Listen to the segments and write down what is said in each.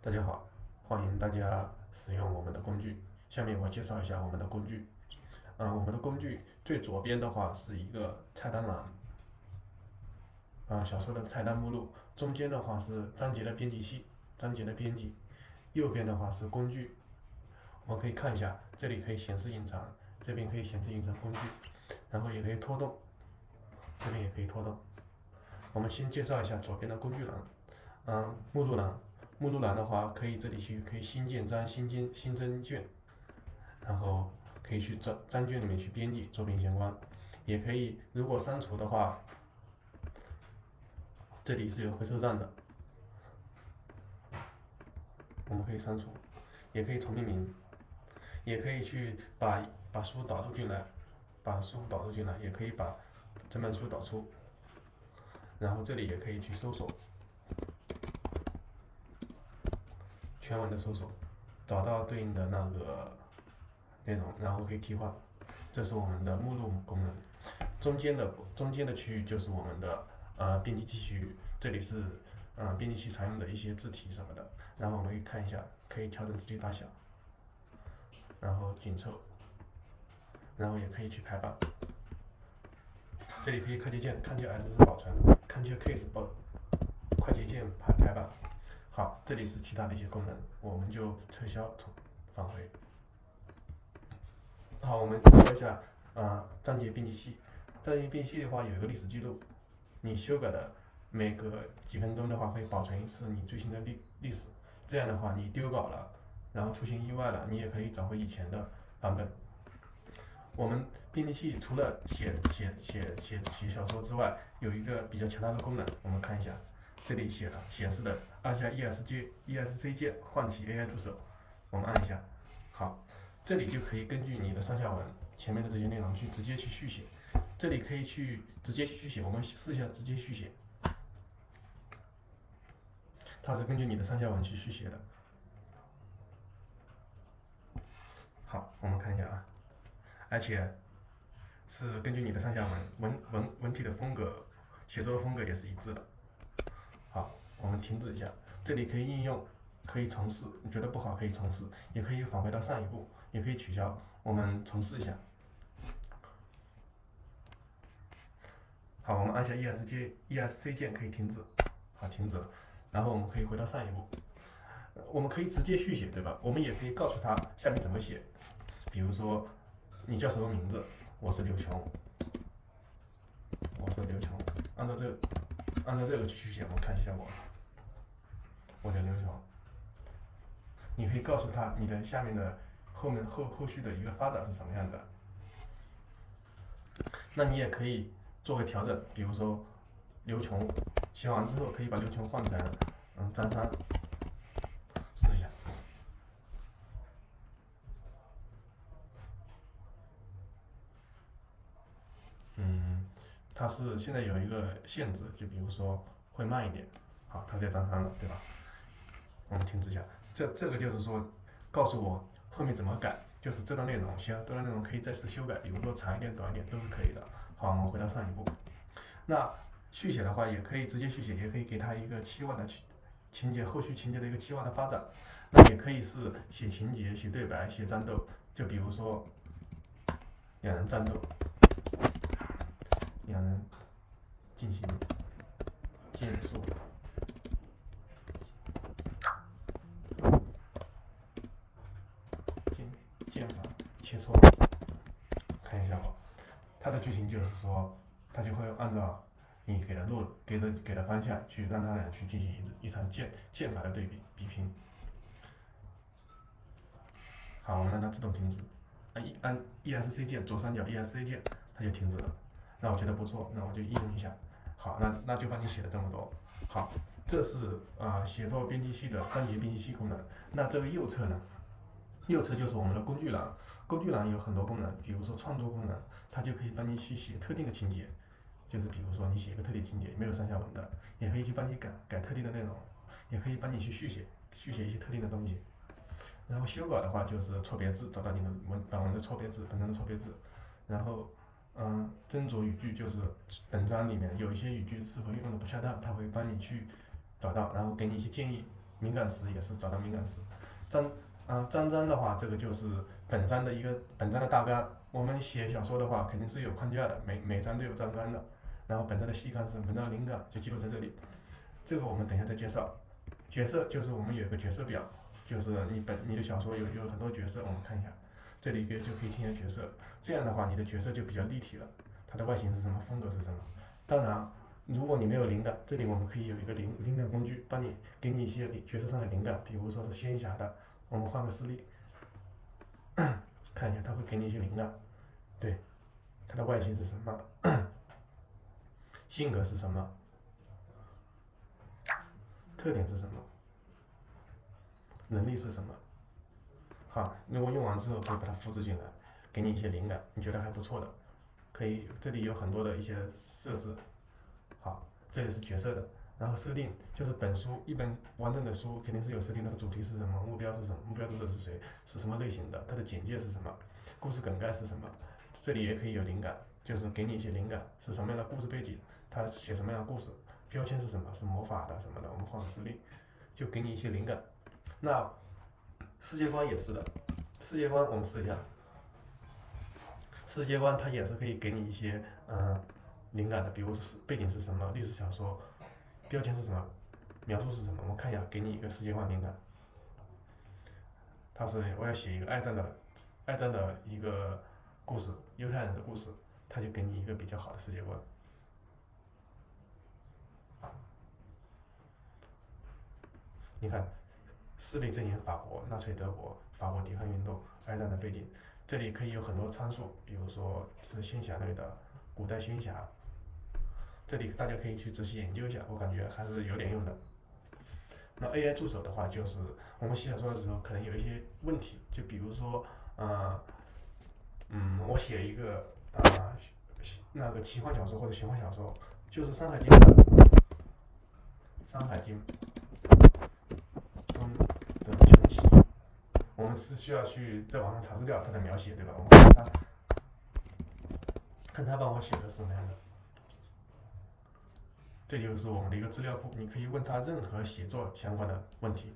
大家好，欢迎大家使用我们的工具。下面我介绍一下我们的工具。我们的工具最左边的话是一个菜单栏，小说的菜单目录。中间的话是章节的编辑器，章节的编辑。右边的话是工具，我们可以看一下，这里可以显示隐藏，这边可以显示隐藏工具，然后也可以拖动，这边也可以拖动。我们先介绍一下左边的工具栏，目录栏。目录栏的话，这里可以新建章、新增卷，然后可以去章卷里面去编辑作品相关，也可以如果删除的话，这里是有回收站的，我们可以删除，也可以重命名，也可以去把书导入进来，也可以把整本书导出，然后这里也可以去搜索，全文的搜索，找到对应的那个内容，然后可以替换。这是我们的目录功能。中间的区域就是我们的编辑器区域，这里是编辑器常用的一些字体什么的。然后我们可以看一下，可以调整字体大小，然后紧凑，然后也可以去排版。这里可以快捷键 Ctrl+S 是保存，Ctrl+K 是快捷键排版。好，这里是其他的一些功能，我们就撤销返回。好，我们说一下章节编辑器。章节编辑器的话有一个历史记录，你修改的每隔几分钟的话会保存一次你最新的历史，这样的话你丢稿了，然后出现意外了，你也可以找回以前的版本。我们编辑器除了写小说之外，有一个比较强大的功能，我们看一下，这里显示的，按下 ESC 键唤起 AI 助手，我们按一下，好，这里就可以根据你的上下文前面的这些内容去直接去续写，这里可以去直接续写，我们试一下直接续写，它是根据你的上下文去续写的。好，我们看一下啊，而且是根据你的上下文体的风格，写作的风格也是一致的。好，我们停止一下，这里可以应用，可以重试，你觉得不好可以重试，也可以返回到上一步，也可以取消。我们重试一下。好，我们按下 ESC 键可以停止。好，停止了。然后我们可以回到上一步，我们可以直接续写，对吧？我们也可以告诉他下面怎么写，比如说你叫什么名字？我是刘琼，按照这个去续写，我们看一下我叫刘琼。你可以告诉他你的下面的后续的一个发展是什么样的。那你也可以做个调整，比如说刘琼写完之后，可以把刘琼换成张三，试一下。它是现在有一个限制，就比如说会慢一点。好，它叫张三了，对吧？我们停止一下。这个就是说，告诉我后面怎么改，就是这段内容，这段内容可以再次修改，比如说长一点、短一点都是可以的。好，我们回到上一步。那续写的话，也可以直接续写，也可以给他一个期望的情节，后续情节的一个期望的发展。那也可以是写情节、写对白、写战斗，就比如说两人战斗，两人进行剑术。剑法切磋，看一下吧。它的剧情就是说，它就会按照你给的方向去让他俩去进行一场剑法的比拼。好，我们让它自动停止，按 ESC 键左上角 ESC 键，它就停止了。那我觉得不错，那我就应用一下。好，那就帮你写了这么多。好，这是写作编辑器的章节编辑器功能。那这个右侧呢？右侧就是我们的工具栏，工具栏有很多功能，比如说创作功能，它就可以帮你去写特定的情节，就是比如说你写一个特定情节没有上下文的，也可以去帮你改特定的内容，也可以帮你去续写一些特定的东西。然后修改的话就是错别字，找到你的本文的错别字，本章的错别字。然后斟酌语句就是本章里面有一些语句是否用的不恰当，它会帮你去找到，然后给你一些建议。敏感词也是找到敏感词。章章的话，这个就是本章的大纲。我们写小说的话，肯定是有框架的，每章都有章纲的。然后本章的细纲是本章的灵感就记录在这里。这个我们等一下再介绍。角色就是我们有一个角色表，就是你的小说有很多角色，我们看一下，这里就可以添加角色。这样的话，你的角色就比较立体了，它的外形是什么，风格是什么。当然，如果你没有灵感，这里我们可以有一个灵感工具，给你一些角色上的灵感，比如说是仙侠的，我们换个示例，看一下，它会给你一些灵感。对，它的外形是什么，性格是什么，特点是什么，能力是什么。好，如果用完之后可以把它复制进来，给你一些灵感，你觉得还不错的，可以，这里有很多的一些设置。好，这里是角色的，然后设定就是一本完整的书肯定是有设定它的主题是什么，目标是什么，目标读者是谁，是什么类型的，它的简介是什么，故事梗概是什么。这里也可以有灵感，就是给你一些灵感，是什么样的故事背景，他写什么样的故事，标签是什么，是魔法的什么的，我们换个实例，就给你一些灵感。那世界观也是的，世界观我们试一下，世界观它也是可以给你一些灵感的，比如说背景是什么，历史小说，标签是什么，描述是什么，我们看一下，给你一个世界观灵感。我要写一个爱战的一个故事，犹太人的故事，他就给你一个比较好的世界观。你看，势力阵营法国、纳粹德国、法国抵抗运动、二战的背景，这里可以有很多参数，比如说是仙侠类的，古代仙侠，这里大家可以去仔细研究一下，我感觉还是有点用的。那 AI 助手的话，就是我们写小说的时候可能有一些问题，就比如说，我写一个那个奇幻小说或者玄幻小说，就是《山海经》中的穷奇，我们是需要去在网上查资料它的描写，对吧？我们看他帮我写的是什么样的。这就是我们的一个资料库，你可以问他任何写作相关的问题，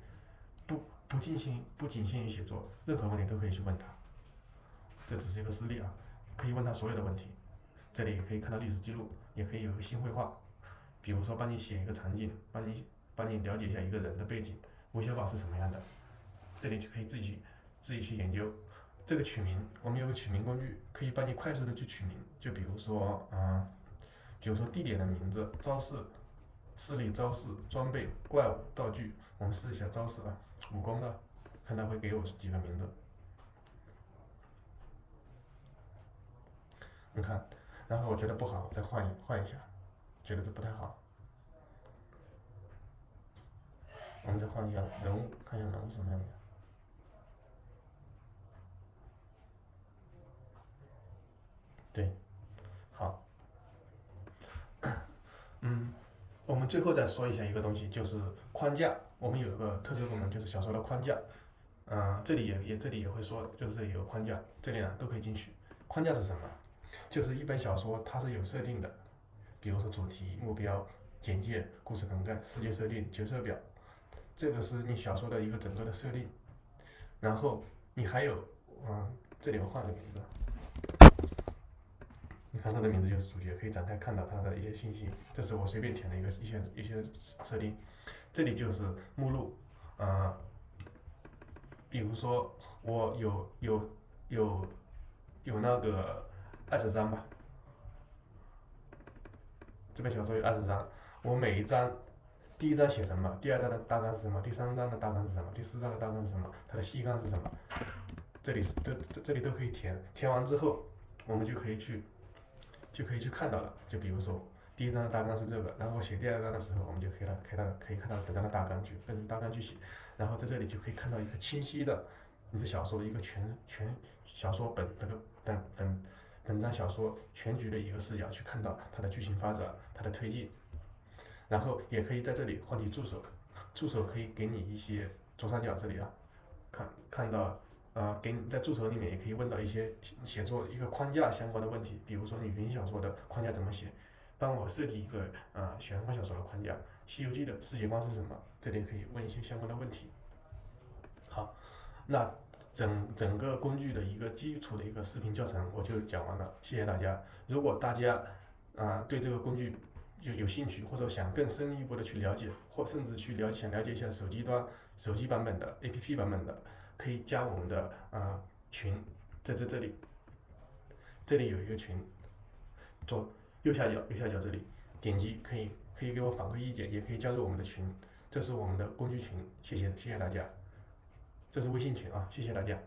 不仅限于写作，任何问题都可以去问他。这只是一个示例啊，可以问他所有的问题。这里可以看到历史记录，也可以有一个新绘画，比如说帮你写一个场景，帮你了解一下一个人的背景，韦小宝是什么样的，这里就可以自己去研究。这个取名，我们有个取名工具，可以帮你快速的去取名，就比如说地点的名字、招式、势力、招式、装备、怪物、道具。我们试一下招式啊，武功的，看他会给我几个名字。你看，然后我觉得不好，我再换一下，觉得这不太好。我们再换一下人物，看一下人物是什么样的。对，好，我们最后再说一下一个东西，就是框架。我们有一个特色功能，就是小说的框架。这里也会说的，就是这里有个框架，这里呢都可以进去。框架是什么？就是一本小说它是有设定的，比如说主题、目标、简介、故事梗概、世界设定、角色表，这个是你小说的一个整个的设定。然后你还有，这里我换个名字，你看它的名字就是主角，可以展开看到它的一些信息。这是我随便填的一些设定。这里就是目录，比如说我有那个20章吧，这本小说有20章，我每一章，第一章写什么，第二章的大纲是什么，第三章的大纲是什么，第四章的大纲是什么，它的细纲是什么，这里都可以填。填完之后，我们就可以去看到了。就比如说第一章的大纲是这个，然后我写第二章的时候，我们就可以看到本章的大纲根据大纲去写，然后在这里就可以看到一个清晰的你的小说的一个全小说本章小说全局的一个视角去看到它的剧情发展、它的推进，然后也可以在这里换题助手，助手可以给你一些左上角这里啊，看到给你在助手里面也可以问到一些写作一个框架相关的问题，比如说女频小说的框架怎么写，帮我设计一个玄幻小说的框架，西游记的世界观是什么？这里可以问一些相关的问题。好，那整个工具的一个基础的一个视频教程我就讲完了，谢谢大家。如果大家对这个工具有兴趣，或者想更深一步的去了解，或甚至想了解一下手机版本的 APP 版本的，可以加我们的群，在这里有一个群，左右下角这里点击可以给我反馈意见，也可以加入我们的群，这是我们的工具群，谢谢大家，这是微信群啊，谢谢大家。